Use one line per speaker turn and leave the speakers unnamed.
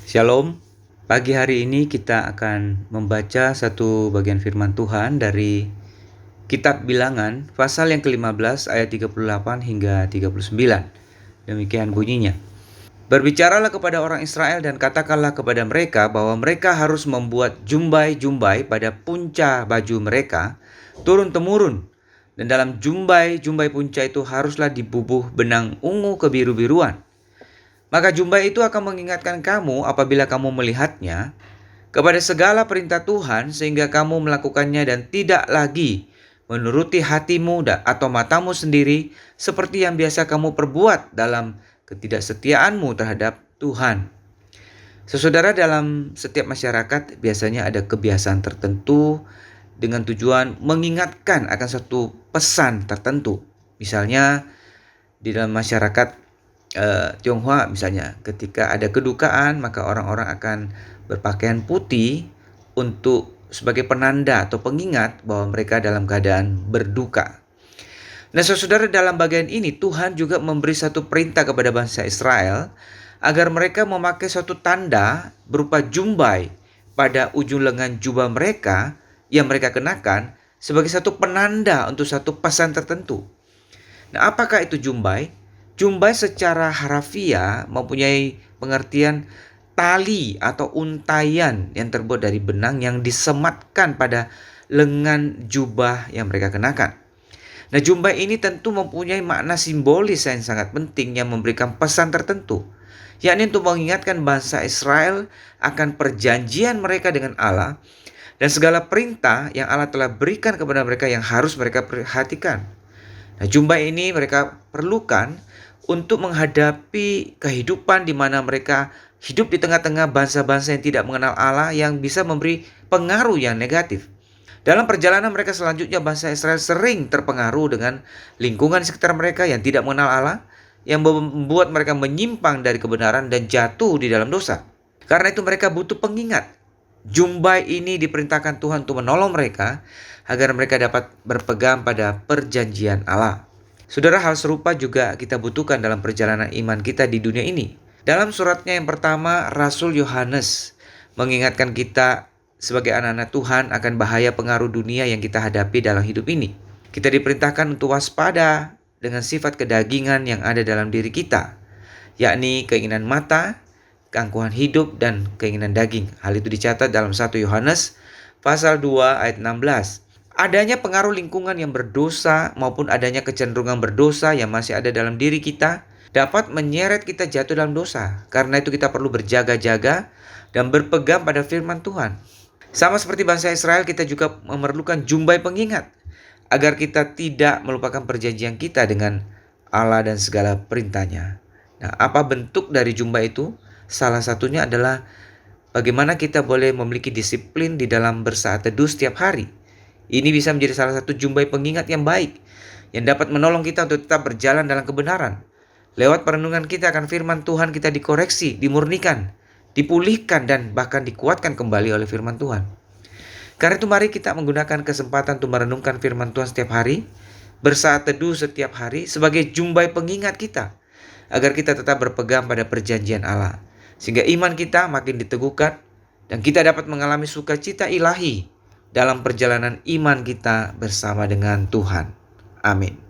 Shalom, pagi hari ini kita akan membaca satu bagian firman Tuhan dari Kitab Bilangan pasal yang ke-15 ayat 38 hingga 39. Demikian bunyinya. Berbicaralah kepada orang Israel dan katakanlah kepada mereka bahwa mereka harus membuat jumbai-jumbai pada punca baju mereka turun-temurun. Dan dalam jumbai-jumbai punca itu haruslah dibubuh benang ungu kebiru-biruan. Maka jumbai itu akan mengingatkan kamu apabila kamu melihatnya kepada segala perintah Tuhan sehingga kamu melakukannya dan tidak lagi menuruti hatimu atau matamu sendiri seperti yang biasa kamu perbuat dalam ketidaksetiaanmu terhadap Tuhan. Saudara, dalam setiap masyarakat biasanya ada kebiasaan tertentu dengan tujuan mengingatkan akan satu pesan tertentu. Misalnya di dalam masyarakat Tionghoa misalnya, ketika ada kedukaan maka orang-orang akan berpakaian putih untuk sebagai penanda atau pengingat bahwa mereka dalam keadaan berduka. Nah, saudara, dalam bagian ini Tuhan juga memberi satu perintah kepada bangsa Israel agar mereka memakai suatu tanda berupa jumbai pada ujung lengan jubah mereka yang mereka kenakan sebagai satu penanda untuk satu pesan tertentu. Nah, apakah itu jumbai? Jumbai secara harafiah mempunyai pengertian tali atau untaian yang terbuat dari benang yang disematkan pada lengan jubah yang mereka kenakan. Nah, jumbai ini tentu mempunyai makna simbolis yang sangat penting yang memberikan pesan tertentu, yakni untuk mengingatkan bangsa Israel akan perjanjian mereka dengan Allah dan segala perintah yang Allah telah berikan kepada mereka yang harus mereka perhatikan. Nah, jumbai ini mereka perlukan untuk menghadapi kehidupan di mana mereka hidup di tengah-tengah bangsa-bangsa yang tidak mengenal Allah yang bisa memberi pengaruh yang negatif. Dalam perjalanan mereka selanjutnya, bangsa Israel sering terpengaruh dengan lingkungan sekitar mereka yang tidak mengenal Allah, yang membuat mereka menyimpang dari kebenaran dan jatuh di dalam dosa. Karena itu mereka butuh pengingat. Jumbai ini diperintahkan Tuhan untuk menolong mereka agar mereka dapat berpegang pada perjanjian Allah. Saudara, hal serupa juga kita butuhkan dalam perjalanan iman kita di dunia ini. Dalam suratnya yang pertama, Rasul Yohanes mengingatkan kita sebagai anak-anak Tuhan akan bahaya pengaruh dunia yang kita hadapi dalam hidup ini. Kita diperintahkan untuk waspada dengan sifat kedagingan yang ada dalam diri kita, yakni keinginan mata, keangkuhan hidup, dan keinginan daging. Hal itu dicatat dalam 1 Yohanes pasal 2 ayat 16. Adanya pengaruh lingkungan yang berdosa maupun adanya kecenderungan berdosa yang masih ada dalam diri kita dapat menyeret kita jatuh dalam dosa. Karena itu kita perlu berjaga-jaga dan berpegang pada firman Tuhan. Sama seperti bangsa Israel, kita juga memerlukan jumbai pengingat agar kita tidak melupakan perjanjian kita dengan Allah dan segala perintahnya. Nah, apa bentuk dari jumbai itu? Salah satunya adalah bagaimana kita boleh memiliki disiplin di dalam bersaat teduh setiap hari. Ini bisa menjadi salah satu jumbai pengingat yang baik yang dapat menolong kita untuk tetap berjalan dalam kebenaran. Lewat perenungan kita akan firman Tuhan, kita dikoreksi, dimurnikan, dipulihkan, dan bahkan dikuatkan kembali oleh firman Tuhan. Karena itu mari kita menggunakan kesempatan untuk merenungkan firman Tuhan setiap hari, bersaat teduh setiap hari sebagai jumbai pengingat kita, agar kita tetap berpegang pada perjanjian Allah, sehingga iman kita makin diteguhkan dan kita dapat mengalami sukacita ilahi dalam perjalanan iman kita bersama dengan Tuhan. Amin.